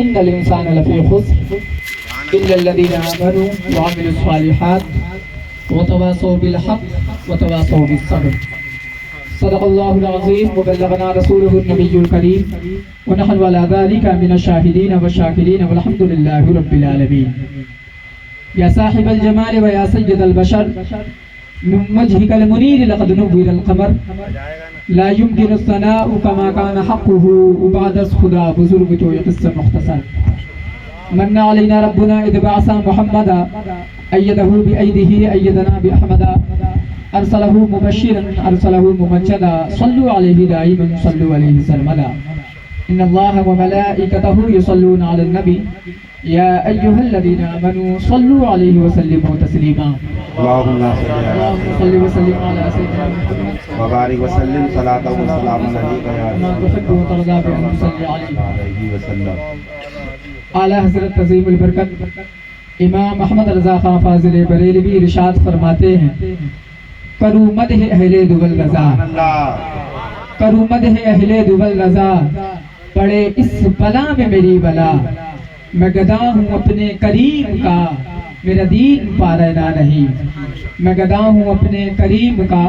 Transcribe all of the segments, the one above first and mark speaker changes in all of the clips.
Speaker 1: ان الانسان لفی خسر الا الذین آمنوا وعملوا الصالحات وتواصوا بالحق وتواصوا بالصبر. صدق اللہ العظیم وبلغنا رسولہ النبی الکریم ونحن على ذلك من الشاہدین والشاکرین والحمد للہ رب العالمین. یا صاحب الجمال و یا سید البشر من وجهك المنیر لقد نور القمر لا يمكن الثناء كما كان حقه وبعد خدا بزرگ تو یہ قصہ مختصر. من علينا ربنا اذ بعث محمدا أيده بأيده أيدنا بأحمدا أرسله مبشرا أرسله ممجدا صلوا عليه دائما صلوا عليه سرمدا. إن الله وملائكته يصلون على النبي يا أيها الذين آمنوا صلوا عليه وسلموا تسليما. اللهم صل وسلم على سيدنا محمد
Speaker 2: وبارك وسلم صلاة وسلام عليك يا
Speaker 1: ما تحب وترضى بأن تصلي
Speaker 2: عليه وسلم.
Speaker 1: اعلیٰ حضرت عظیم البرکت امام احمد رضا خان فاضل بریلوی ارشاد فرماتے ہیں کرو مدح اہل دول رضا کرو مدح اہل دول رضا پڑے اس بلا میں میری بلا. میں گدا ہوں اپنے کریم کا میرا دین پارینا نہیں. میں گدا ہوں اپنے کریم کا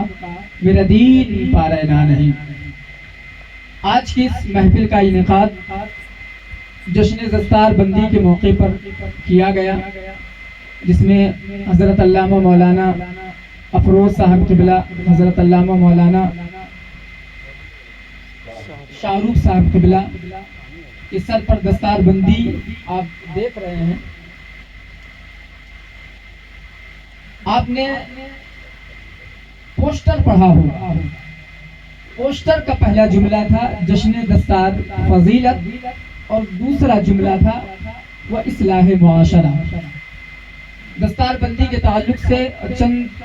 Speaker 1: میرا دین پارینا نہیں. آج کی اس محفل کا انعقاد جشن دستار بندی کے موقع پر کیا گیا جس میں حضرت علامہ مولانا افروز صاحب قبلہ حضرت علامہ مولانا شاہ رخ صاحب قبلہ کے سر پر دستار بندی آپ دیکھ رہے ہیں. آپ نے پوسٹر پڑھا ہوگا. پوسٹر کا پہلا جملہ تھا جشن دستار فضیلت اور دوسرا جملہ تھا وہ اصلاح معاشرہ. دستار بندی کے تعلق سے چند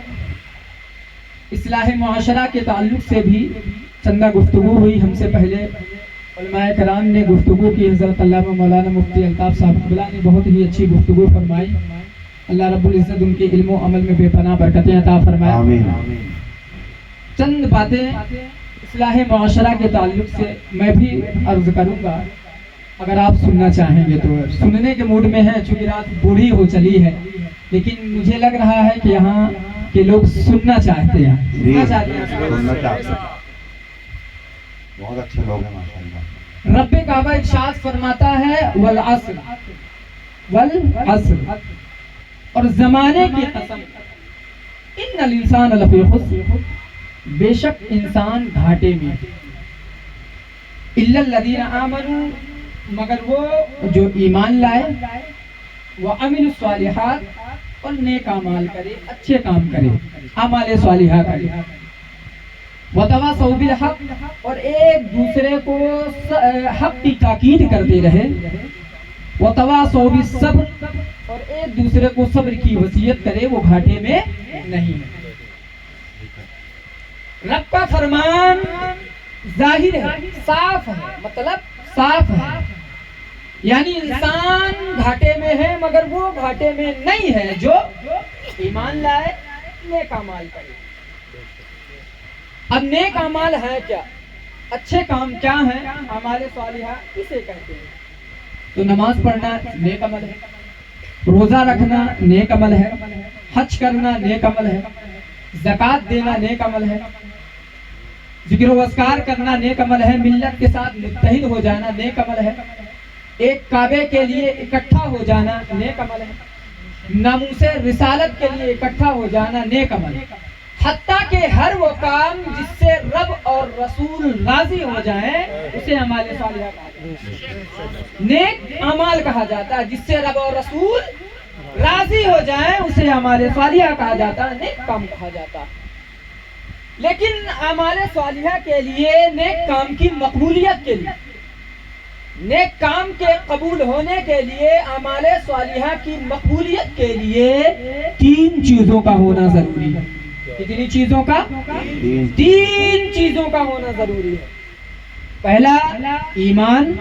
Speaker 1: اصلاح معاشرہ کے تعلق سے بھی چندہ گفتگو ہوئی. ہم سے پہلے علماء کرام نے گفتگو کی. حضرت علامہ مولانا مفتی الطاف صاحب قبلہ نے بہت ہی اچھی گفتگو فرمائی. اللہ رب العزت ان کے علم و عمل میں بے پناہ برکتیں عطا فرمائے. آمین. چند باتیں اصلاح معاشرہ کے تعلق سے میں بھی عرض کروں گا اگر آپ سننا چاہیں گے تو. سننے کے موڈ میں ہیں چونکہ رات بوڑھی ہو چلی ہے لیکن مجھے لگ رہا ہے کہ یہاں کے لوگ سننا چاہتے ہیں. سننا چاہتے ہیں.
Speaker 2: بہت اچھے لوگ ہیں ماشاءاللہ.
Speaker 1: رب کعبہ ارشاد فرماتا ہے والعصر والعصر اور زمانے کی قسم ان الانسان لفی خسر بے شک انسان گھاٹے میں الا الذین آمنوا مگر وہ جو ایمان لائے وعملوا الصالحات اور نیک اعمال کرے اچھے کام کرے اعمال صالحہ کرے وتواصوا بالحق اور ایک دوسرے کو حق کی تاکید کرتے رہے وتواصوا بالصبر اور ایک دوسرے کو صبر کی وصیت کرے وہ گھاٹے میں نہیں. رب کا فرمان ظاہر ہے صاف ہے مطلب صاف ہے یعنی انسان گھاٹے میں ہے مگر وہ گھاٹے میں نہیں ہے جو ایمان لائے نیک اعمال کرے. اب نیک اعمال ہے کیا؟ اچھے کام کیا ہیں؟ اعمال صالحہ اسے کہتے ہیں. تو نماز پڑھنا نیک عمل ہے, روزہ رکھنا نیک عمل ہے, حج کرنا نیک عمل ہے, زکوٰۃ دینا نیک عمل ہے, ذکر و اذکار کرنا نیک عمل ہے, ملت کے ساتھ متحد ہو جانا نیک عمل ہے, ایک کعبے کے لیے اکٹھا ہو جانا نیک عمل ہے, ناموس رسالت کے لیے اکٹھا ہو جانا نیک عمل ہے. حتیٰ کہ ہر وہ کام جس سے رب اور رسول راضی ہو جائیں اسے اعمال صالحہ کہا جاتا ہے. نیک اعمال کہا جاتا ہے جس سے رب اور رسول راضی ہو جائیں اسے اعمال صالحہ کہا جاتا ہے, نیک کام کہا جاتا ہے. لیکن اعمال صالحہ کے لیے نیک کام کی مقبولیت کے لیے نیک کام کے قبول ہونے کے لیے اعمال صالحہ کی مقبولیت کے لیے 3 چیزوں کا ہونا ضروری ہے. کتنی چیزوں کا؟ 3 چیزوں کا ہونا ضروری ہے. پہلا ایمان,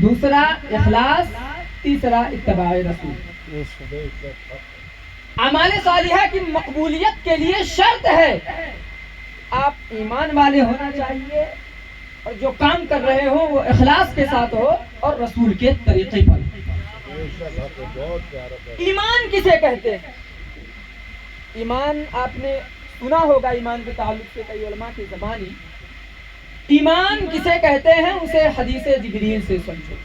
Speaker 1: دوسرا اخلاص, تیسرا اتباع رسول. اعمال صالحہ کی مقبولیت کے لیے شرط ہے آپ ایمان والے ہونا چاہیے اور جو کام کر رہے ہو وہ اخلاص کے ساتھ ہو اور رسول کے طریقے پر۔ ایمان کسے کہتے ہیں؟ ایمان آپ نے سنا ہوگا، ایمان کے تعلق سے کئی علماء کی زبانی، ایمان کسے کہتے ہیں اسے حدیث جبریل سے سمجھو۔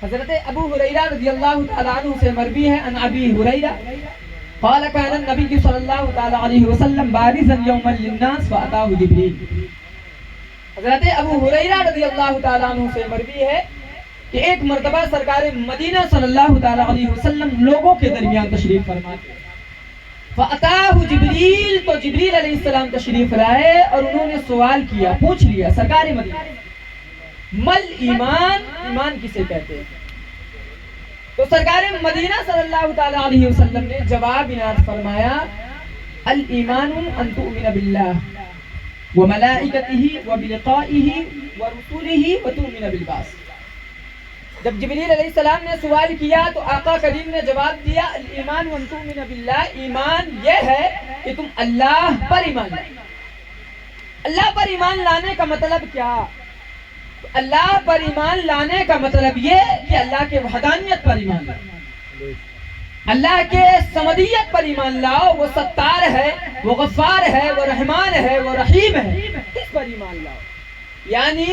Speaker 1: حضرت ابو ہریرہ رضی اللہ تعالیٰ عنہ سے مروی ہے، ان ابی ہریرہ قال كان النبي صلی اللہ تعالیٰ علیہ وسلم بارزا یوما للناس فاتاه جبریل۔ حضرت ابو ہریرہ رضی اللہ تعالیٰ عنہ سے مروی ہے کہ ایک مرتبہ سرکار مدینہ صلی اللہ تعالیٰ علیہ وسلم لوگوں کے درمیان تشریف فرما تھے، فاتاه جبریل، تو جبریل علیہ السلام تشریف لائے اور انہوں نے سوال کیا، پوچھ لیا سرکار مدینہ، مل ایمان، ایمان کسے کہتے ہیں؟ تو سرکار مدینہ صلی اللہ تعالیٰ علیہ وسلم نے جواب عنایت فرمایا، الایمان ان تؤمن باللہ وملائکتہ وبلقائہ ورسولہ وتؤمن بالبعث۔ جب جبریل علیہ السلام نے سوال کیا تو آقا کریم نے جواب دیا، الایمان ان تؤمن باللہ، ایمان یہ ہے کہ تم اللہ پر ایمان لاؤ۔ اللہ پر ایمان لانے کا مطلب کیا؟ اللہ پر ایمان لانے کا مطلب یہ کہ اللہ کے وحدانیت پر ایمان لاؤ، اللہ کے صمدیت پر ایمان لاؤ، وہ ستار ہے، وہ غفار ہے، وہ رحمان ہے، وہ رحیم ہے، اس پر ایمان لاؤ، یعنی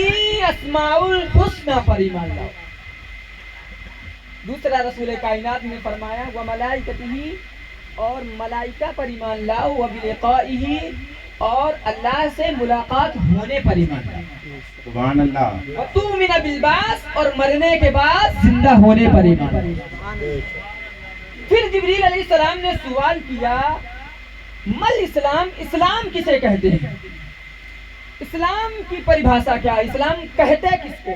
Speaker 1: اسماء الحسنى پر ایمان لاؤ۔ دوسرا رسول کائنات نے فرمایا، وملائکتہ، اور ملائکہ پر ایمان لاؤ، وبلقائہ، اور اللہ سے ملاقات ہونے پر ایمان لاؤ،
Speaker 2: سبحان اللہ،
Speaker 1: وتؤمن بالبعث، اور مرنے کے بعد زندہ ہونے پر ایمان لاؤ۔ پھر جبریل علیہ السلام نے سوال کیا، مل اسلام، اسلام کسے کہتے ہیں؟ اسلام کی پریبھاشا کیا ہے؟ اسلام کہتے کس کو؟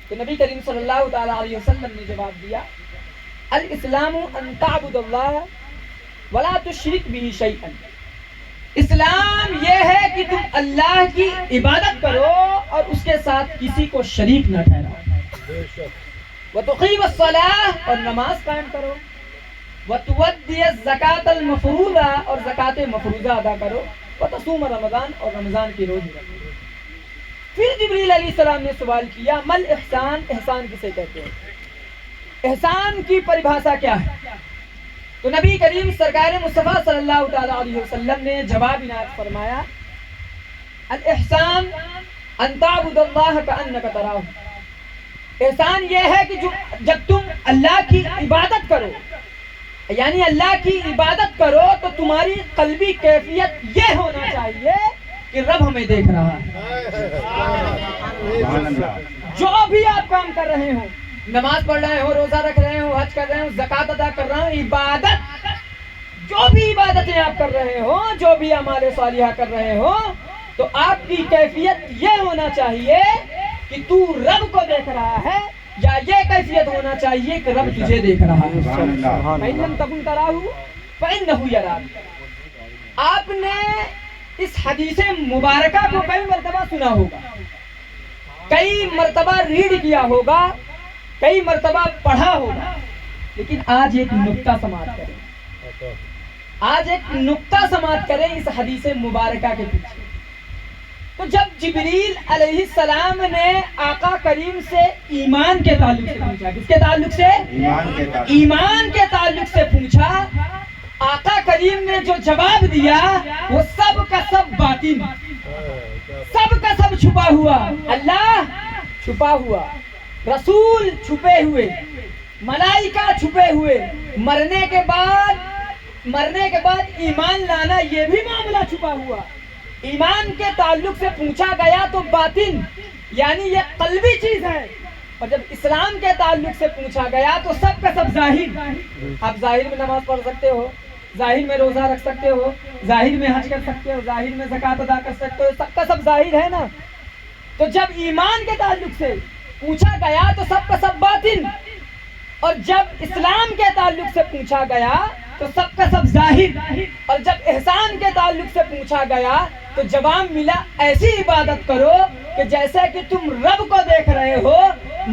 Speaker 1: تو نبی کریم صلی اللہ تعالیٰ علیہ وسلم نے جواب دیا، الاسلام ان تعبد اللہ ولا تشرک بہ شیئا۔ اسلام یہ ہے کہ تم اللہ کی عبادت کرو اور اس کے ساتھ کسی کو شریک نہ ٹھہراؤ، وتقیم الصلاۃ، اور نماز قائم کرو، وتؤدی الزکاۃ المفروضہ، اور زکات مفروضہ ادا کرو، وتصوم رمضان، اور رمضان کی روزے رکھو۔ پھر جبریل علیہ السلام نے سوال کیا، مل احسان، احسان کسے کہتے ہیں؟ احسان کی پریبھاشا کیا ہے؟ تو نبی کریم سرکار مصطفیٰ صلی اللہ تعالیٰ علیہ وسلم نے جواب عنایت فرمایا، الاحسان ان تعبد اللہ کأنک تراہ۔ احسان یہ ہے کہ جب تم اللہ کی عبادت کرو، یعنی اللہ کی عبادت کرو، تو تمہاری قلبی کیفیت یہ ہونا چاہیے کہ رب ہمیں دیکھ رہا ہے۔
Speaker 2: سبحان اللہ،
Speaker 1: جو بھی آپ کام کر رہے ہو، نماز پڑھ رہے ہو، روزہ رکھ رہے ہو، حج کر رہے ہو، زکوٰۃ ادا کر رہے ہو، عبادت، جو بھی عبادتیں آپ کر رہے ہو، جو بھی اعمال صالحہ کر رہے ہو، تو آپ کی کیفیت یہ ہونا چاہیے کہ تو رب کو دیکھ رہا ہے، یا یہ کیفیت ہونا چاہیے کہ رب تجھے دیکھ رہا ہے۔
Speaker 2: سبحان اللہ،
Speaker 1: فَإِن لَمْ تَكُنْ تَرَاهُ فَإِنَّهُ يَرَاكَ۔ آپ نے اس حدیث مبارکہ کو کئی مرتبہ سنا ہوگا، کئی مرتبہ ریڈ کیا ہوگا، کئی مرتبہ پڑھا ہوگا، لیکن آج ایک نکتہ سماعت کریں، آج ایک نکتہ سماعت کریں اس حدیث مبارکہ کے پیچھے۔ تو جب جبریل علیہ السلام نے آقا کریم سے ایمان کے تعلق سے پوچھا، کس کے تعلق سے؟ ایمان کے تعلق سے پوچھا، آقا کریم نے جو جواب دیا وہ سب کا سب باطن، سب کا سب چھپا ہوا، اللہ چھپا ہوا، رسول چھپے ہوئے، ملائکہ چھپے ہوئے، مرنے کے بعد ایمان لانا یہ بھی معاملہ چھپا ہوا۔ ایمان کے تعلق سے پوچھا گیا تو باطن، یعنی یہ قلبی چیز ہے، اور جب اسلام کے تعلق سے پوچھا گیا تو سب کا سب ظاہر۔ آپ ظاہر میں نماز پڑھ سکتے ہو، ظاہر میں روزہ رکھ سکتے ہو، ظاہر میں حج کر سکتے ہو، ظاہر میں زکوٰۃ ادا کر سکتے ہو، سب کا سب ظاہر ہے نا۔ تو جب ایمان کے تعلق سے پوچھا گیا تو سب کا سب باطن، اور جب اسلام کے تعلق سے پوچھا گیا تو سب کا سب ظاہر، اور جب احسان کے تعلق سے پوچھا گیا تو جواب ملا، ایسی عبادت کرو کہ جیسے کہ تم رب کو دیکھ رہے ہو۔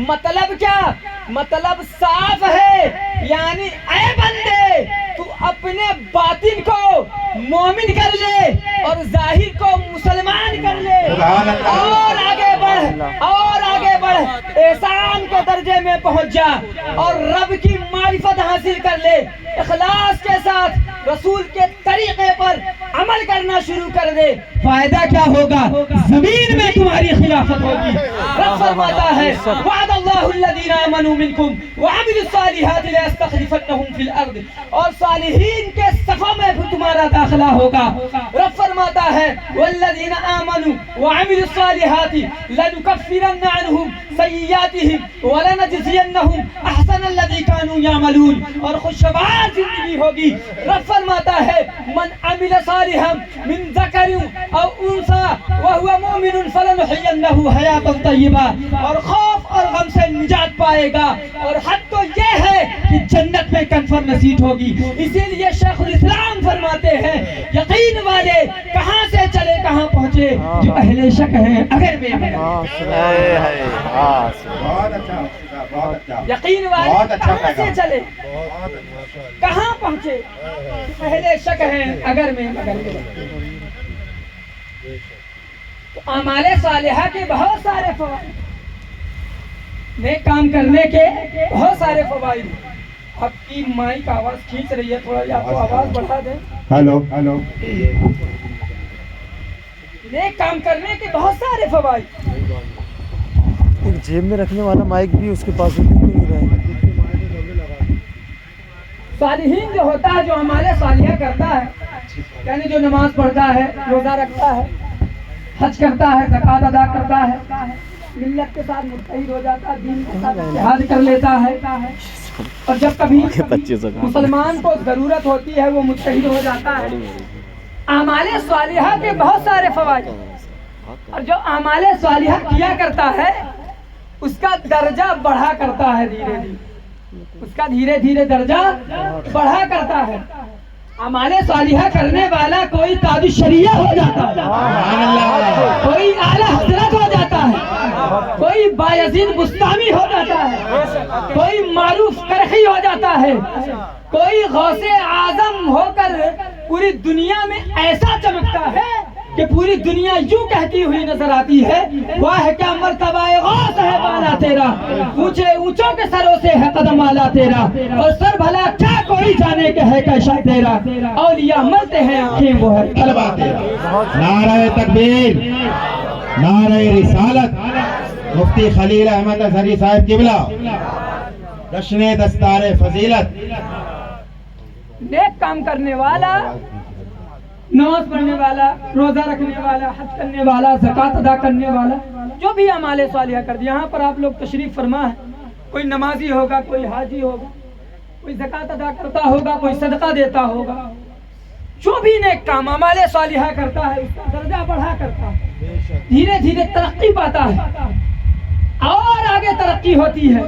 Speaker 1: مطلب کیا؟ مطلب صاف ہے، یعنی اے بندے تو اپنے باطن کو مومن کر لے اور ظاہر کو مسلمان کر لے، اور آگے بڑھ اور آگے بڑھ، احسان کے درجے میں پہنچ جا اور رب کی معرفت حاصل کر لے، اخلاص کے ساتھ رسول کے طریقے پر عمل کرنا شروع کر دے، فائدہ کیا ہوگا؟ زمین میں تمہاری خلافت ہوگی۔ رب فرماتا ہے وعد اللہ الذین آمنوا منکم وعملوا الصالحات لیستخلفنہم فی الارض، اور صالحین کے صفوں میں بھی تمہارا داخلہ ہوگا۔ رب فرماتا ہے والذین آمنوا وعملوا الصالحات لنکفرن عنہم سیئاتہم ولنجزینہم احسن الذی کانوا یعملون، اور خوشگوار زندگی ہوگی۔ رب فرماتا ہے من عمل صالحا من ذکر او انثى وهو مؤمن فلنحيينه حیاتا طیبہ، اور خوف اور غم سے نجات پائے گا، اور حد تو یہ ہے کہ جنت میں کنفرم نصیب ہوگی۔ اسی لیے شیخ الاسلام فرماتے ہیں یقین والے کہاں سے چلے کہاں پہنچے، جو اہل شک ہیں اگر میں
Speaker 2: بہت اچھا، بہت اچھا،
Speaker 1: یقین والے کہاں سے چلے کہاں پہنچے، اہل شک ہیں اگر میں تو اعمال صالحہ کے بہت سارے فوائد، نیک کام کرنے کے بہت سارے فوائد۔ آپ کی مائک آواز کھینچ رہی ہے، تھوڑا آپ کو آواز بڑھا دیں۔
Speaker 2: ہیلو ہیلو،
Speaker 1: نیک کام کرنے کے بہت سارے فوائد۔
Speaker 3: ایک جیب میں رکھنے والا مائک بھی اس کے پاس نہیں رہا ہے۔
Speaker 1: صالحین جو ہوتا ہے، جو اعمال صالحہ کرتا ہے، یعنی جو نماز پڑھتا ہے، روزہ رکھتا ہے، حج کرتا ہے، زکوٰۃ ادا کرتا ہے، ملت کے ساتھ متحد ہو جاتا ہے، دین کے ساتھ اتحاد کر لیتا ہے، اور جب کبھی مسلمان کو ضرورت ہوتی ہے وہ متحد ہو جاتا ہے۔ اعمال صالحہ کے بہت سارے فوائد، اور جو اعمال صالحہ کیا کرتا ہے اس کا درجہ بڑھا کرتا ہے، دھیرے دھیرے اس کا دھیرے دھیرے درجہ بڑھا کرتا ہے۔ اعمال صالحہ کرنے والا کوئی تاج الشریعہ ہو جاتا ہے، کوئی اعلیٰ حضرت ہو جاتا ہے، کوئی بایزید بستامی ہو جاتا ہے، کوئی معروف کرخی ہو جاتا ہے، کوئی غوث اعظم ہو کر پوری دنیا میں ایسا چمکتا ہے کہ پوری دنیا یوں کہتی ہوئی نظر آتی ہے واہ کیا مرتبہ غوث ہے بالا تیرا، اونچے اونچوں کے سروں سے ہے قدم اعلیٰ تیرا، اور سر بھلا کیا کوئی جانے کہ ہے کیسا تیرا، اولیاء مرتے ہیں آنکھیں وہ ہے طلبہ تیرا۔
Speaker 2: نعرہ تکبیر، نعرہ رسالت، مفتی خلیل احمد اظہری صاحب قبلہ، جشن دستار فضیلت۔
Speaker 1: نیک کام کرنے والا، نماز پڑھنے والا، روزہ رکھنے والا، حج کرنے والا، زکوٰۃ ادا کرنے والا، جو بھی اعمال صالحہ کر دیا۔ یہاں پر آپ لوگ تشریف فرما ہے، کوئی نمازی ہوگا، کوئی حاجی ہوگا، کوئی زکوٰۃ ادا کرتا ہوگا، کوئی صدقہ دیتا ہوگا، جو بھی نیک کام اعمال صالحہ کرتا ہے اس کا درجہ بڑھا کرتا ہے، دھیرے دھیرے ترقی پاتا ہے، اور آگے ترقی ہوتی ہے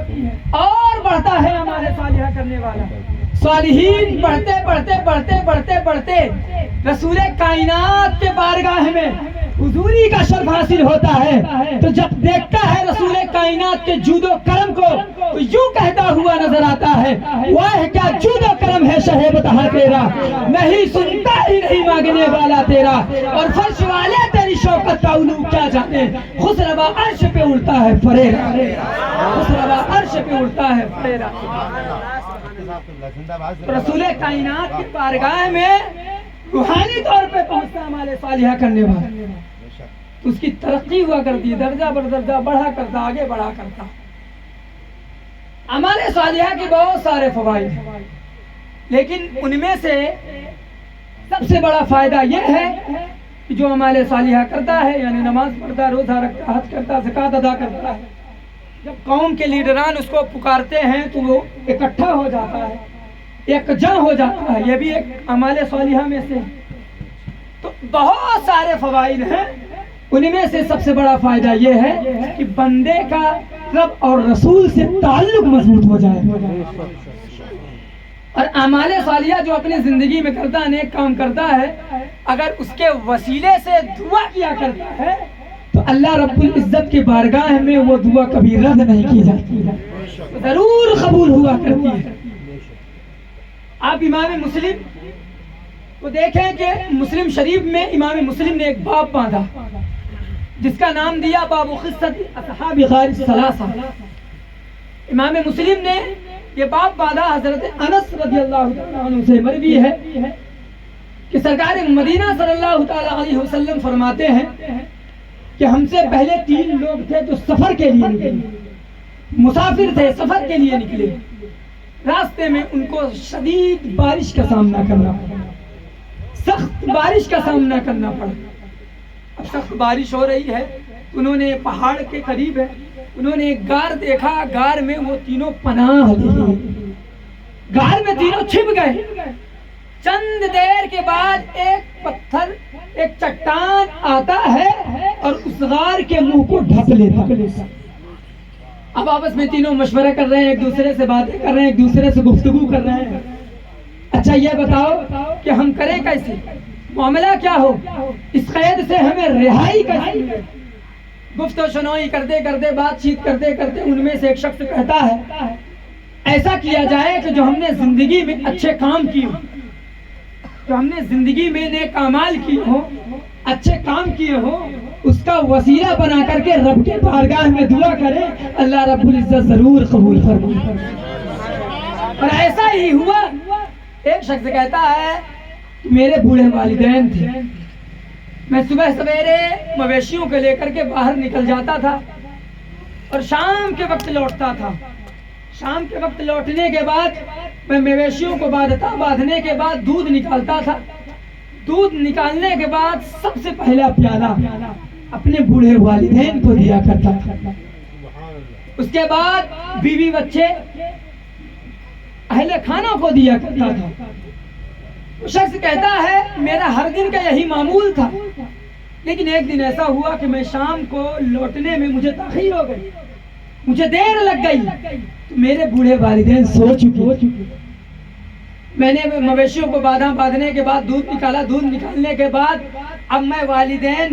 Speaker 1: اور بڑھتا ہے اعمال صالحہ کرنے والا۔ صالحین بڑھتے بڑھتے بڑھتے بڑھتے بڑھتے رسول کائنات کے بارگاہ میں حضوری کا شرف حاصل ہوتا ہے، تو جب دیکھتا ہے رسول کائنات کے جود و کرم کو تو یوں کہتا ہوا نظر آتا ہے واہ کیا جود و کرم ہے شہ بتہا تیرا، نہیں سنتا ہی نہیں مانگنے والا تیرا، اور فرش والے تیری شوکت کا علو کیا جانے، خسروا عرش پہ اڑتا ہے فریرا، خسروا عرش پہ اڑتا ہے فریرا۔ رسول کائنات کی بارگاہ میں روحانی طور پہ پہنچتا اعمال صالحہ کرنے والا، تو اس کی ترقی ہوا کرتی، درجہ بر درجہ بڑھا کرتا، آگے بڑھا کرتا۔ اعمال صالحہ کے بہت سارے فوائد ہیں، لیکن ان میں سے سب سے بڑا فائدہ یہ ہے کہ جو اعمال صالحہ کرتا ہے، یعنی نماز پڑھتا، روزہ رکھتا، حج کرتا، زکوٰۃ ادا کرتا ہے، جب قوم کے لیڈران اس کو پکارتے ہیں تو وہ اکٹھا ہو جاتا ہے، یکجا ہو جاتا ہے، یہ بھی ایک اعمال صالحہ میں سے۔ تو بہت سارے فوائد ہیں، ان میں سے سب سے بڑا فائدہ یہ ہے کہ بندے کا رب اور رسول سے تعلق مضبوط ہو جائے، اور اعمال صالحہ جو اپنی زندگی میں کرتا ہے، نیک کام کرتا ہے، اگر اس کے وسیلے سے دعا کیا کرتا ہے تو اللہ رب العزت کے بارگاہ میں وہ دعا کبھی رد نہیں کی جاتی ہے، ضرور قبول ہوا کرتی ہے۔ آپ امام مسلم کو دیکھیں کہ مسلم شریف میں امام مسلم نے ایک باب باندھا جس کا نام دیا باب قصۃ اصحاب غار الثلاثہ. امام مسلم نے یہ باب باندھا حضرت انس رضی اللہ تعالیٰ عنہ سے مروی ہے کہ سرکار مدینہ صلی اللہ تعالیٰ علیہ وسلم فرماتے ہیں کہ ہم سے پہلے 3 لوگ تھے جو سفر کے لیے نکلے, مسافر تھے, سفر کے لیے نکلے. راستے میں ان کو شدید بارش کا سامنا کرنا پڑا, سخت بارش کا سامنا کرنا پڑا. اب سخت بارش ہو رہی ہے, انہوں نے پہاڑ کے قریب ہے, انہوں نے ایک غار دیکھا, غار میں وہ تینوں پناہ لیے, غار میں تینوں چھپ گئے. چند دیر کے بعد ایک پتھر, ایک چٹان آتا ہے اور اس غار کے منہ کو ڈھک لیتا. اب آپس میں تینوں مشورہ کر رہے ہیں, ایک دوسرے سے باتیں کر رہے ہیں, ایک دوسرے سے گفتگو کر رہے ہیں. اچھا یہ بتاؤ کہ ہم کریں کیسے, معاملہ کیا ہو, اس قید سے ہمیں رہائی کیسے ملے. گفت و شنوئی کرتے کرتے, بات چیت کرتے کرتے ان میں سے ایک شخص کہتا ہے ایسا کیا جائے کہ جو ہم نے زندگی میں اچھے کام کیے ہوں, جو ہم نے زندگی میں نیک اعمال کیے ہوں, اچھے کام کیے ہوں, اس کا وسیلہ بنا کر کے رب کے بارگاہ میں دعا کریں, اللہ رب العزت ضرور قبول فرمائے. اور ایسا ہی ہوا. ایک شخص کہتا ہے میرے بوڑھے والدین تھے, میں صبح سویرے مویشیوں کو لے کر کے باہر نکل جاتا تھا اور شام کے وقت لوٹتا تھا. شام کے وقت لوٹنے کے بعد میں مویشیوں کو باندھنے کے بعد دودھ نکالتا تھا. دودھ نکالنے کے بعد سب سے پہلا پیالہ اپنے بوڑھے والدین کو دیا کرتا تھا. اس کے بعد بیوی بچے اہل کھانا کو دیا کرتا تھا. وہ شخص کہتا ہے میرا ہر دن کا یہی معمول تھا, لیکن ایک دن ایسا ہوا کہ میں شام کو لوٹنے میں مجھے تاخیر ہو گئی, مجھے دیر لگ گئی. میرے بوڑھے والدین سو چکے. میں نے مویشیوں کو باندھنے کے بعد دودھ نکالا. دودھ نکالنے کے بعد اب میں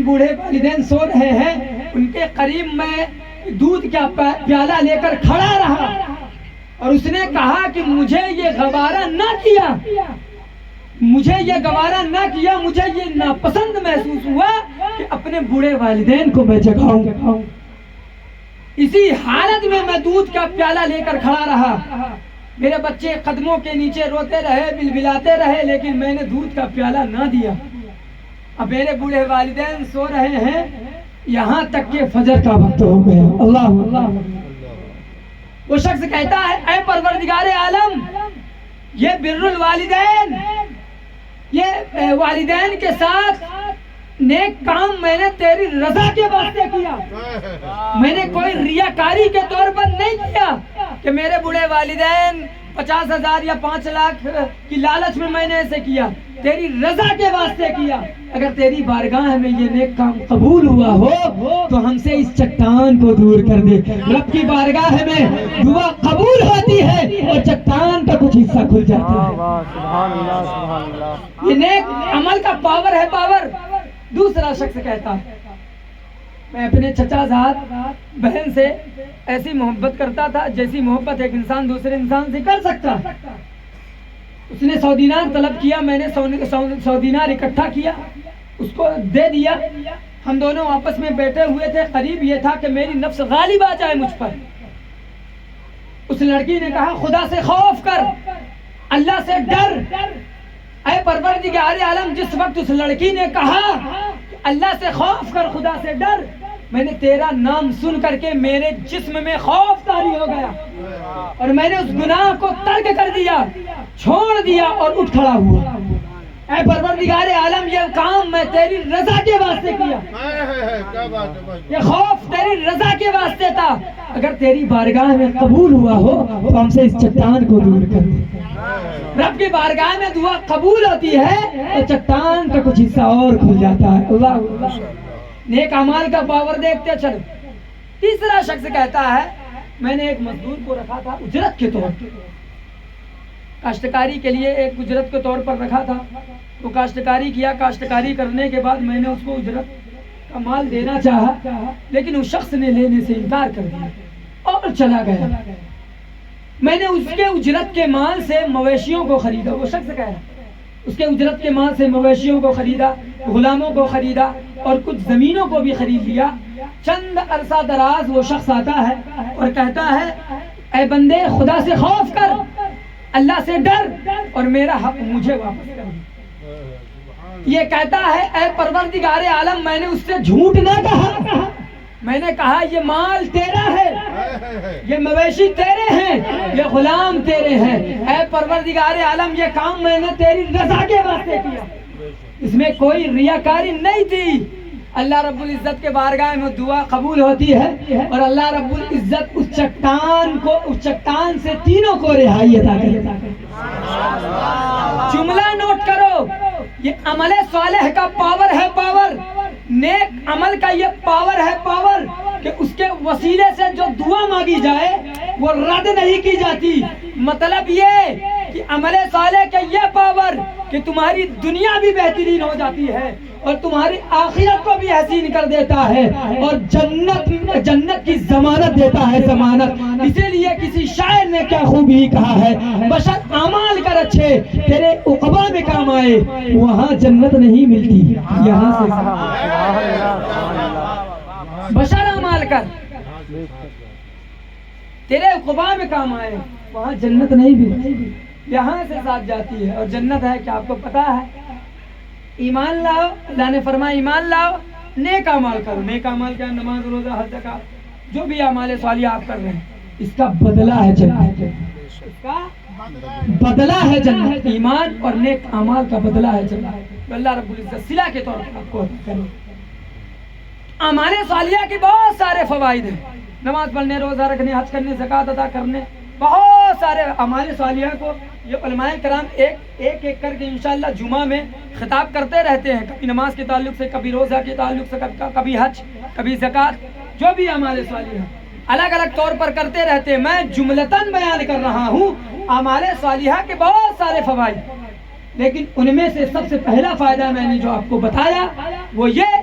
Speaker 1: بوڑھے والدین سو رہے ہیں, ان کے قریب میں دودھ کا پیالہ لے کر کھڑا رہا اور اس نے کہا کہ مجھے یہ گوارا نہ کیا, مجھے یہ گوارا نہ کیا, مجھے یہ ناپسند محسوس ہوا کہ اپنے بوڑھے والدین کو میں جگاؤں. اسی حالت میں میں دودھ کا پیالہ لے کر کھڑا رہا. میرے بچے قدموں کے نیچے روتے رہے, بلبلاتے رہے, لیکن میں نے دودھ کا پیالہ نہ دیا. اب میرے بوڑھے والدین سو رہے ہیں, یہاں تک کہ فجر کا وقت ہو گیا. اللہ اللہ. وہ شخص کہتا ہے اے پروردگار عالم, یہ بر الوالدین, یہ والدین کے ساتھ نیک کام میں نے تیری رضا کے واسطے کیا, میں نے کوئی ریاکاری کے طور پر نہیں کیا کہ میرے بوڑھے والدین 50,000 یا 5 لاکھ کی لالچ میں نے ایسے کیا, تیری رضا کے واسطے کیا. اگر تیری بارگاہ میں یہ نیک کام قبول ہوا ہو تو ہم سے اس چٹان کو دور کر دے. رب کی بارگاہ میں دعا قبول ہوتی ہے اور چٹان کا کچھ حصہ کھل جاتا ہے. یہ نیک عمل کا پاور ہے, پاور. دوسرا شخص کہتا ہے میں اپنے چچا زاد بہن سے ایسی محبت کرتا تھا جیسی محبت ایک انسان دوسرے انسان سے کر سکتا. اس نے 100 دینار طلب کیا, میں نے 100 دینار اکٹھا کیا, اس کو دے دیا. ہم دونوں آپس میں بیٹھے ہوئے تھے, قریب یہ تھا کہ میری نفس غالب آ جائے مجھ پر. اس لڑکی نے کہا خدا سے خوف کر, اللہ سے ڈر. اے پروردگار عالم, جس وقت اس لڑکی نے کہا اللہ سے خوف کر, خدا سے ڈر, میں نے تیرا نام سن کر کے میرے جسم میں خوف طاری ہو گیا اور میں نے اس گناہ کو ترک کر دیا, چھوڑ دیا اور اٹھ کھڑا ہوا. اے پروردگار عالم, یہ کام میں تیری رضا کے واسطے کیا, یہ خوف تیری رضا کے واسطے تھا. اگر تیری بارگاہ میں قبول ہوا ہو تو ہم سے اس چٹان کو دور کر دے. رب کی بارگاہ میں دعا قبول ہوتی ہے تو چٹان کا کچھ حصہ اور کھل جاتا ہے. اللہ. نیک اعمال کا پاور دیکھتے چلو. تیسرا شخص کہتا ہے میں نے ایک مزدور کو رکھا تھا اجرت کے طور پر, کاشتکاری کے لیے ایک اجرت کے طور پر رکھا تھا. وہ کاشتکاری کیا, کاشتکاری کرنے کے بعد میں نے اس کو اجرت کا مال دینا چاہا, لیکن اس شخص نے لینے سے انکار کر دیا اور چلا گیا. میں نے اس کے اجرت کے مال سے مویشیوں کو خریدا. وہ شخص کہہ رہا اس کے اجرت کے مال سے مویشیوں کو خریدا, غلاموں کو خریدا اور کچھ زمینوں کو بھی خرید لیا. چند عرصہ دراز وہ شخص آتا ہے اور کہتا ہے اے بندے خدا سے خوف کر, اللہ سے ڈر اور میرا حق مجھے واپس کر. یہ کہتا ہے اے پروردگار عالم میں نے اس سے جھوٹ نہ کہا, میں نے کہا یہ مال تیرا ہے, یہ مویشی تیرے ہیں, یہ غلام تیرے ہیں. اے پروردگار عالم یہ کام میں نے تیری رضا کے واسطے کیا, اس میں کوئی ریاکاری نہیں تھی. اللہ رب العزت کے بارگاہ میں دعا قبول ہوتی ہے اور اللہ رب العزت اس چٹان سے تینوں کو رہائی عطا کرتا ہے. جملہ نوٹ کرو, یہ عمل صالح کا پاور ہے, پاور نیک عمل کا یہ پاور ہے, پاور کہ اس کے وسیلے سے جو دعا مانگی جائے وہ رد نہیں کی جاتی. مطلب یہ کہ عمل صالح کا یہ پاور کہ تمہاری دنیا بھی بہترین ہو جاتی ہے اور تمہاری آخرت کو بھی حسین کر دیتا ہے اور جنت کی ضمانت دیتا ہے, ضمانت. اسی لیے کسی شاعر نے کیا خوبی کہا ہے, بشر اعمال کر اچھے تیرے عقبہ میں کام آئے, وہاں جنت نہیں ملتی یہاں سے. بشر اعمال کر تیرے عقبہ میں کام آئے, وہاں جنت نہیں ملتی یہاں سے ساتھ جاتی ہے. اور جنت ہے کہ آپ کو پتا ہے, ایمان لاؤ. اللہ نے فرمایا ایمان لاؤ, نیک اعمال کرو. نیک اعمال کیا؟ نماز, روزہ, حج, زکات, جو بھی اعمال صالحہ آپ کر رہے ہیں اس کا بدلہ ہے جنت, اس کا بدلہ ہے جنت. ایمان اور نیک اعمال کا بدلہ ہے جنت. اللہ رب العزت صلہ کے طور پر آپ کو کرے. اعمال صالحہ کے بہت سارے فوائد ہیں, نماز پڑھنے, روزہ رکھنے, حج کرنے, زکات ادا کرنے, بہت سارے اعمال صالحہ کو یہ علماء کرام ایک کر کے انشاءاللہ جمعہ میں خطاب کرتے رہتے ہیں, کبھی نماز کے تعلق سے, کبھی روزہ کے تعلق سے, کبھی حج, کبھی زکات, جو بھی اعمال صالحہ الگ الگ طور پر کرتے رہتے ہیں. میں جملتاً بیان کر رہا ہوں اعمال صالحہ کے بہت سارے فوائد, لیکن ان میں سے سب سے پہلا فائدہ میں نے جو آپ کو بتایا وہ یہ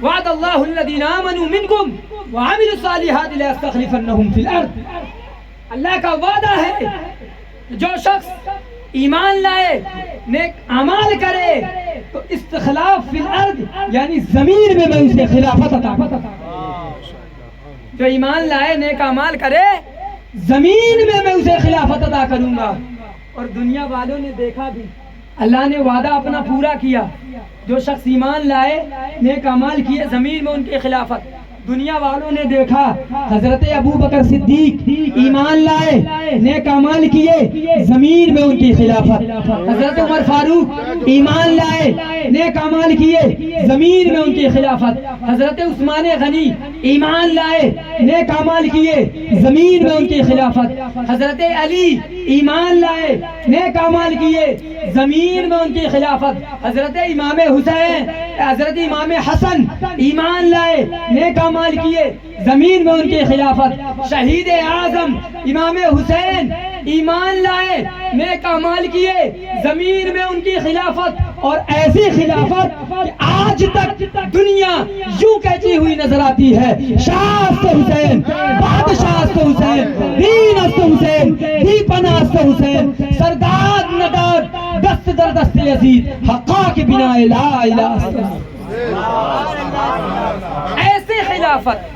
Speaker 1: وعد اللہ الذین آمنوا منکم وعملوا الصالحات لیستخلفنہم فی الارض. اللہ کا وعدہ ہے جو شخص ایمان لائے, نیک اعمال کرے تو استخلاف فی الارض یعنی زمین میں اسے خلافت عطا کروں. جو ایمان لائے, نیک اعمال کرے, زمین میں اسے خلافت عطا کروں گا. اور دنیا والوں نے دیکھا بھی, اللہ نے وعدہ اپنا پورا کیا. جو شخص ایمان لائے, نیک اعمال کیے, زمین میں ان کی خلافت. دنیا والوں نے دیکھا حضرت ابو بکر صدیق ایمان لائے, نیک اعمال کیے, زمین میں ان کی خلافت. حضرت عمر فاروق ایمان لائے, نیک اعمال کیے, زمین میں ان کی خلافت. حضرت عثمان غنی ایمان لائے, نیک اعمال کیے, زمین میں ان کی خلافت. حضرت علی ایمان لائے, نیک اعمال کیے, زمین میں ان کی خلافت. حضرت امام حسین, حضرت امام حسن ایمان لائے, نیک اعمال کیے, زمین میں ان کی خلافت. شہید اعظم امام حسین ایمان لائے, نیک اعمال کیے, زمین میں ان کی خلافت. اور ایسی خلافت کہ آج تک دنیا یوں کہتی ہوئی نظر آتی ہے, شاہ حسین, بادشاہ حسین, دین حسین, دیپنا حسین, سرداد نداد, دست در دست یزید, حقا کے بنا لا الہ الا اللہ. ایسی خلافت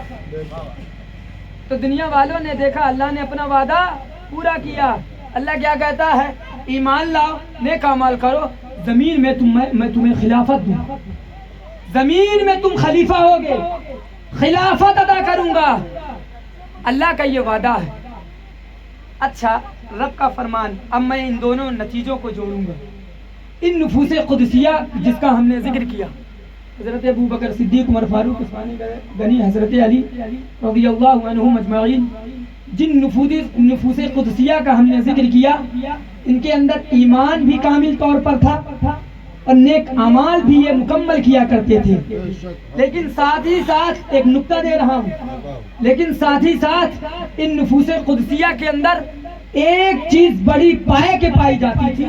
Speaker 1: تو دنیا والوں نے دیکھا, اللہ نے اپنا وعدہ پورا کیا. اللہ کیا کہتا ہے, ایمان لاؤ, نیک اعمال کرو, زمین میں میں تمہیں خلافت دوں, زمین میں تم خلیفہ ہوگے, خلافت عطا کروں گا. اللہ کا یہ وعدہ ہے. اچھا, رب کا فرمان. اب میں ان دونوں نتیجوں کو جوڑوں گا. ان نفوس قدسیہ جس کا ہم نے ذکر کیا, حضرت ابو بکر صدیق, عمر فاروق, عثمان غنی, حضرت علی رضی اللہ عنہم اجمعین, جن نفوس قدسیہ کا ہم نے ذکر کیا, ان کے اندر ایمان بھی کامل طور پر تھا اور نیک اعمال بھی یہ مکمل کیا کرتے تھے. لیکن ساتھ ہی ساتھ ایک نقطہ دے رہا ہوں, لیکن ساتھ ہی ساتھ ان نفوس قدسیہ کے اندر ایک چیز بڑی پائے کے پائی جاتی تھی,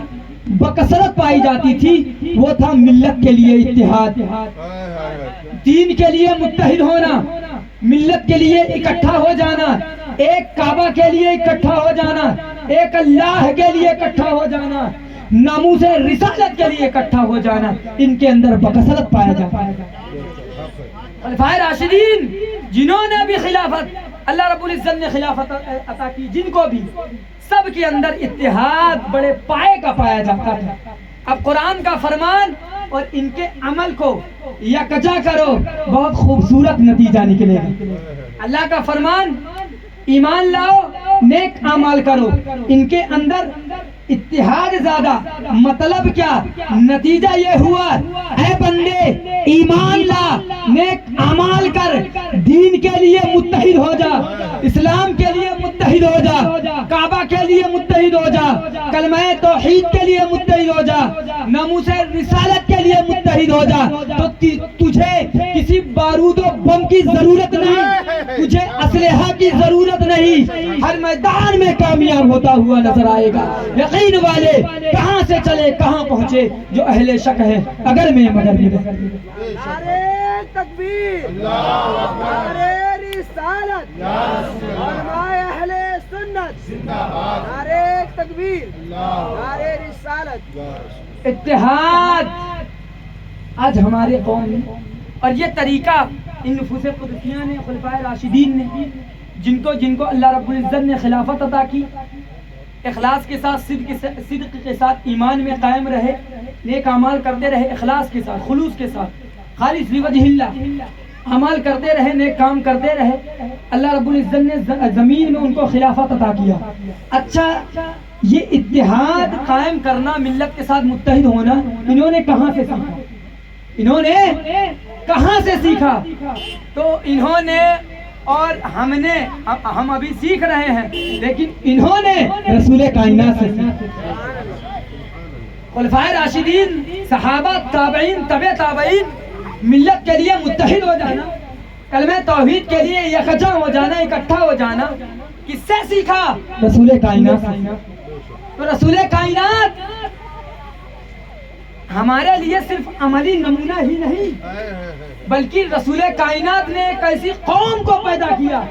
Speaker 1: بکثرت پائی جاتی تھی, وہ تھا ملت کے لیے اتحاد, دین کے لیے متحد ہونا, ملت کے لیے اکٹھا ہو جانا، ایک کعبہ کے لیے اکٹھا ہو جانا، ایک اللہ کے لیے اکٹھا ہو جانا، ناموس رسالت کے لیے اکٹھا ہو جانا، ان کے اندر بکثرت پایا جاتا ہے۔ خلفائے راشدین جنہوں نے بھی خلافت، اللہ رب العزت نے خلافت عطا کی جن کو بھی، سب کے اندر اتحاد بڑے پائے کا پایا جاتا تھا۔ اب قرآن کا فرمان اور ان کے عمل کو یکجا کرو، بہت خوبصورت نتیجہ نکلے گا۔ اللہ کا فرمان ایمان لاؤ، نیک اعمال کرو، ان کے اندر اتحاد زیادہ، مطلب کیا؟ نتیجہ یہ ہوا اے بندے ایمان لا، نیک اعمال کر، دین کے لیے متحد ہو جا، اسلام کے لیے متحد ہو جا، کعبہ کے لیے متحد ہو جا، کلمہ توحید کے لیے متحد ہو جا، ناموس رسالت کے لیے متحد ہو جا، تو تجھے کسی بارود و بم کی ضرورت نہیں، تجھے اسلحہ کی ضرورت نہیں، ہر میدان میں کامیاب ہوتا ہوا نظر آئے گا۔ یقین والے کہاں سے چلے کہاں پہنچے، جو اہل شک ہے اگر میں مگر ملے۔
Speaker 4: نعرہ تکبیر، نعرہ رسالت، علماء اہل سنت، نعرہ تکبیر، نعرہ رسالت۔
Speaker 1: اتحاد آج ہمارے قوم میں، اور یہ طریقہ ان نفوس قدسیہ نے، خلفائے راشدین نے، جن کو اللہ رب العزت نے خلافت عطا کی، اخلاص کے ساتھ، صدق کے ساتھ ایمان میں قائم رہے، نیک اعمال کرتے رہے، اخلاص کے ساتھ، خلوص کے ساتھ، خالص لوجہ اللہ اعمال کرتے رہے، نیک کام کرتے رہے، اللہ رب العزت نے زمین میں ان کو خلافت عطا کیا۔ اچھا، یہ اتحاد قائم کرنا، ملت کے ساتھ متحد ہونا، انہوں نے کہاں سے سیکھا؟ انہوں نے کہاں سے سیکھا؟ تو انہوں نے اور ہم ابھی سیکھ رہے ہیں، لیکن انہوں نے رسول کائنات سے سیکھا۔ خلفائے راشدین، صحابہ، تابعین، تبع تابعین، ملت کے لیے متحد ہو جانا، کلمہ توحید کے لیے یکجا ہو جانا، اکٹھا ہو جانا، کس سے سیکھا؟ رسول کائنات سے۔ تو رسول کائنات ہمارے لیے صرف عملی نمونہ ہی نہیں، بلکہ رسول کائنات نے ایک ایسی قوم کو پیدا کیا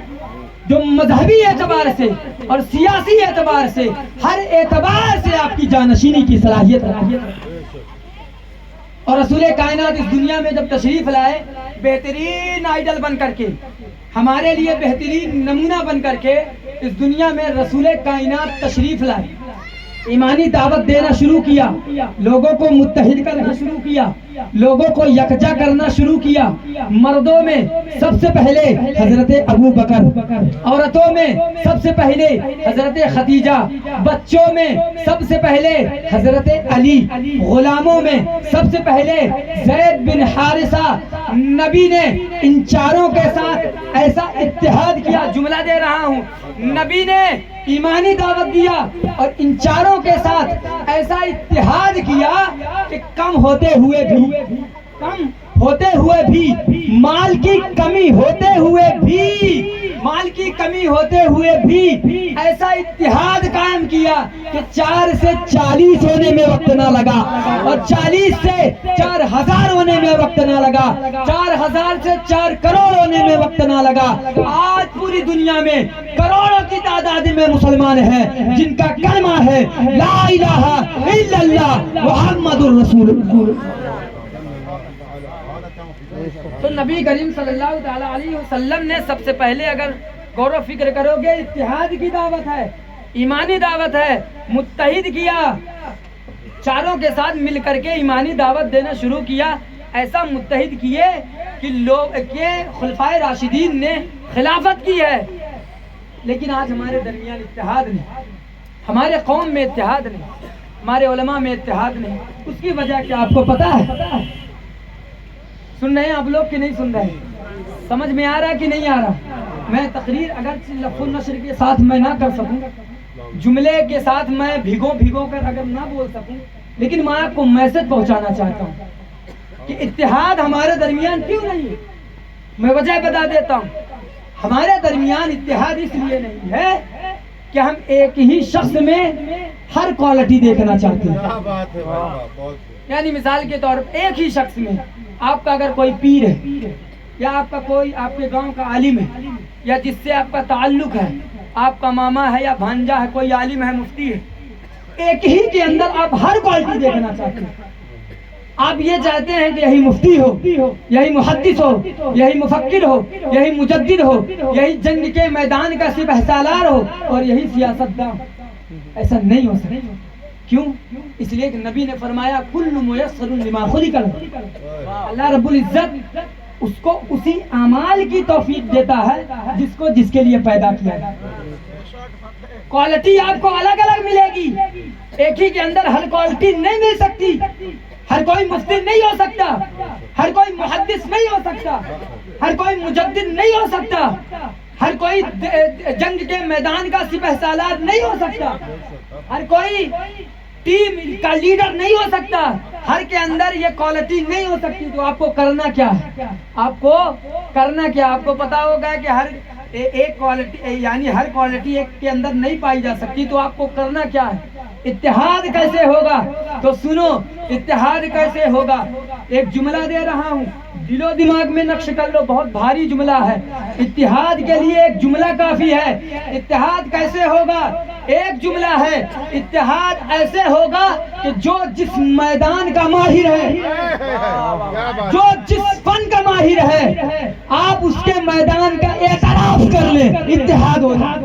Speaker 1: جو مذہبی اعتبار سے اور سیاسی اعتبار سے، ہر اعتبار سے آپ کی جانشینی کی صلاحیت رکھتی ہے۔ اور رسول کائنات اس دنیا میں جب تشریف لائے، بہترین آئیڈل بن کر کے، ہمارے لیے بہترین نمونہ بن کر کے اس دنیا میں رسول کائنات تشریف لائے، ایمانی دعوت دینا شروع کیا، لوگوں کو متحد کرنا شروع کیا، لوگوں کو یکجا کرنا شروع کیا۔ مردوں میں سب سے پہلے حضرت ابو بکر، عورتوں میں سب سے پہلے حضرت خدیجہ، بچوں میں سب سے پہلے حضرت علی، غلاموں میں سب سے پہلے زید بن حارثہ۔ نبی نے ان چاروں کے ساتھ ایسا اتحاد کیا، جملہ دے رہا ہوں، نبی نے ایمانی دعوت دیا اور ان چاروں کے ساتھ ایسا اتحاد کیا کہ کم ہوتے ہوئے بھی، مال کی کمی ہوتے ہوئے بھی ایسا اتحاد قائم کیا کہ 4 سے 40 ہونے میں وقت نہ لگا، اور 40 سے 4000 ہونے میں وقت نہ لگا، 4000 سے 4 کروڑ ہونے میں وقت نہ لگا۔ آج پوری دنیا میں کروڑوں کی تعداد میں مسلمان ہیں جن کا کلمہ ہے لا الہ الا اللہ محمد الرسول اللہ۔ تو نبی کریم صلی اللہ تعالی علیہ وسلم نے سب سے پہلے، اگر غور و فکر کرو گے، اتحاد کی دعوت ہے، ایمانی دعوت ہے، متحد کیا، چاروں کے ساتھ مل کر کے ایمانی دعوت دینا شروع کیا۔ ایسا متحد کیے کہ خلفائے راشدین نے خلافت کی ہے، لیکن آج ہمارے درمیان اتحاد نہیں، ہمارے قوم میں اتحاد نہیں، ہمارے علماء میں اتحاد نہیں۔ اس کی وجہ کیا آپ کو پتا ہے؟ سن رہے ہیں آپ لوگ کہ نہیں سن رہے ہیں؟ سمجھ میں آ رہا ہے کہ نہیں آ رہا؟ میں تقریر اگر لفظ النشر کے ساتھ میں نہ کر سکوں، جملے کے ساتھ میں بھیگو کر اگر نہ بول سکوں، لیکن میں آپ کو میسج پہنچانا چاہتا ہوں کہ اتحاد ہمارے درمیان کیوں نہیں؟ میں وجہ بتا دیتا ہوں۔ ہمارے درمیان اتحاد اس لیے نہیں ہے کہ ہم ایک ہی شخص میں ہر کوالٹی دیکھنا چاہتے ہیں۔ یعنی مثال کے طور پر ایک ہی شخص میں آپ کا اگر کوئی پیر ہے، یا آپ کا کوئی آپ کے گاؤں کا عالم ہے یا جس سے آپ کا تعلق ہے، آپ کا ماما ہے یا بھانجا ہے، کوئی عالم ہے، مفتی ہے، ایک ہی کے اندر آپ ہر کوالٹی دیکھنا چاہتے ہیں. آپ یہ چاہتے ہیں کہ یہی مفتی ہو، یہی محدث ہو، یہی مفکر ہو، یہی مجدد ہو، یہی جنگ کے میدان کا سپہ سالار ہو اور یہی سیاستداں. ایسا نہیں ہو سکتا. کیوں؟ اس لیے کہ نبی نے فرمایا کل میسر لما خلق لہ. اللہ رب العزت اس کو اسی اعمال کی توفیق دیتا ہے جس کو جس کے لیے پیدا کیا ہے. کوالٹی آپ کو الگ الگ ملے گی، ایک ہی کے اندر ہر کوالٹی نہیں مل سکتی. ہر کوئی مفتی نہیں ہو سکتا، ہر کوئی محدث نہیں ہو سکتا، ہر کوئی مجدد نہیں ہو سکتا، ہر کوئی جنگ کے میدان کا سپہ سالار نہیں ہو سکتا، ہر کوئی ٹیم کا لیڈر نہیں ہو سکتا. ہر کے اندر یہ کوالٹی نہیں ہو سکتی. تو آپ کو کرنا کیا ہے؟ آپ کو کرنا کیا؟ آپ کو پتا ہوگا کہ ہر ایک کوالٹی یعنی ہر کوالٹی ایک کے اندر نہیں پائی جا سکتی. تو آپ کو کرنا کیا ہے؟ اتحاد کیسے ہوگا؟ تو سنو، اتحاد کیسے ہوگا. ایک جملہ دے رہا ہوں، دل و دماغ میں نقش کر لو، بہت بھاری جملہ ہے. اتحاد کے لیے ایک جملہ کافی ہے. اتحاد کیسے ہوگا؟ ایک جملہ ہے. اتحاد ایسے ہوگا کہ جو جس میدان کا ماہر ہے، جو جس فن کا ماہر ہے، آپ اس کے میدان کا اعتراف کر لیں، اتحاد ہو جائے.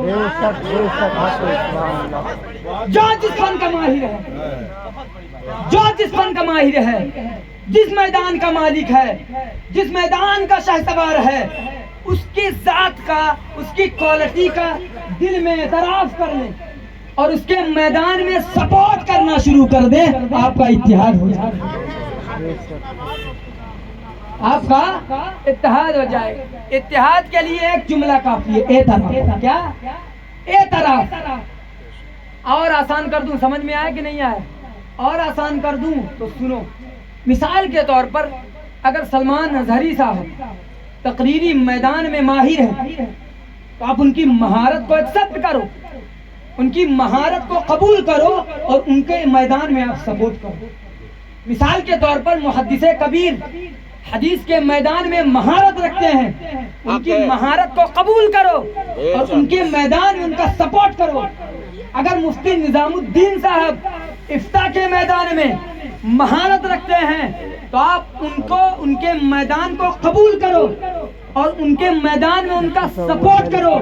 Speaker 1: جو جس فن کا ماہر ہے، جو جس فن کا ماہر ہے، جس میدان کا مالک ہے، جس میدان کا شہسوار ہے، اس کی ذات کا، اس کی کوالٹی کا دل میں اعتراف کر لیں اور اس کے میدان میں سپورٹ کرنا شروع کر دیں. آپ کا اتحاد ہو جائے گا، آپ کا اتحاد ہو جائے گا. اتحاد کے لیے ایک جملہ کافی ہے، اعتراف. کیا؟ اعتراف. اور آسان کر دوں، سمجھ میں آیا کہ نہیں آیا؟ اور آسان کر دوں تو سنو. مثال کے طور پر اگر سلمان اظہری صاحب تقریری میدان میں ماہر ہیں تو آپ ان کی مہارت کو ایکسپٹ کرو، ان کی مہارت کو قبول کرو اور ان کے میدان میں آپ سپورٹ کرو. مثال کے طور پر محدث کبیر حدیث کے میدان میں مہارت رکھتے ہیں، ان کی مہارت کو قبول کرو اور ان کے میدان میں ان کا سپورٹ کرو. اگر مفتی نظام الدین صاحب افتاء کے میدان میں مہارت رکھتے ہیں تو آپ ان کو، ان کے میدان کو قبول کرو اور ان کے میدان میں ان کا سپورٹ کرو.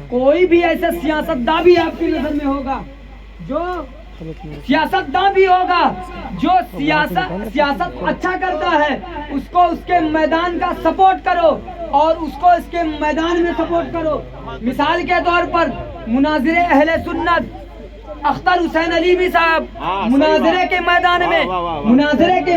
Speaker 1: کوئی بھی ایسا سیاستداں بھی آپ کی نظر میں ہوگا، جو سیاستداں بھی ہوگا جو سیاست اچھا کرتا ہے، اس کو اس کے میدان کا سپورٹ کرو اور اس کو اس کے میدان میں سپورٹ کرو. مثال کے طور پر مناظر اہل سنت اختر حسین علیمی صاحب مناظرے کے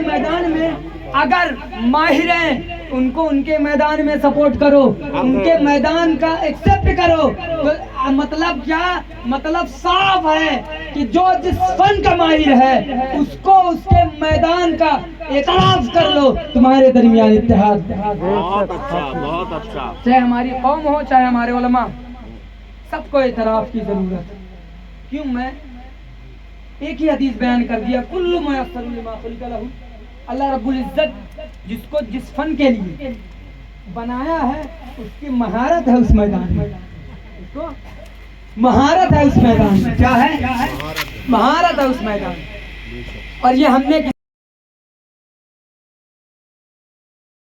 Speaker 1: میدان میں اگر ماہر ہیں، ان کو ان کے میدان میں سپورٹ کرو، ان کے میدان کا ایکسپٹ کرو. تو مطلب کیا؟ مطلب صاف ہے کہ جو جس فن کا ماہر ہے اس کو اس کے میدان کا اعتراف کر لو. تمہارے درمیان اتحاد.
Speaker 5: بہت اچھا، بہت اچھا.
Speaker 1: چاہے ہماری قوم ہو، چاہے ہمارے علماء، سب کو اعتراف کی ضرورت ہے. کیوں؟ میں ایک ہی حدیث بیان کر دیا، کل میسر لما خلق لہ. اللہ رب العزت جس کو جس فن کے لیے بنایا ہے اس کی مہارت ہے اس میدان میں، اس کو مہارت ہے اس میدان میں. کیا ہے؟ مہارت ہے اس میدان میں. اور یہ ہم نے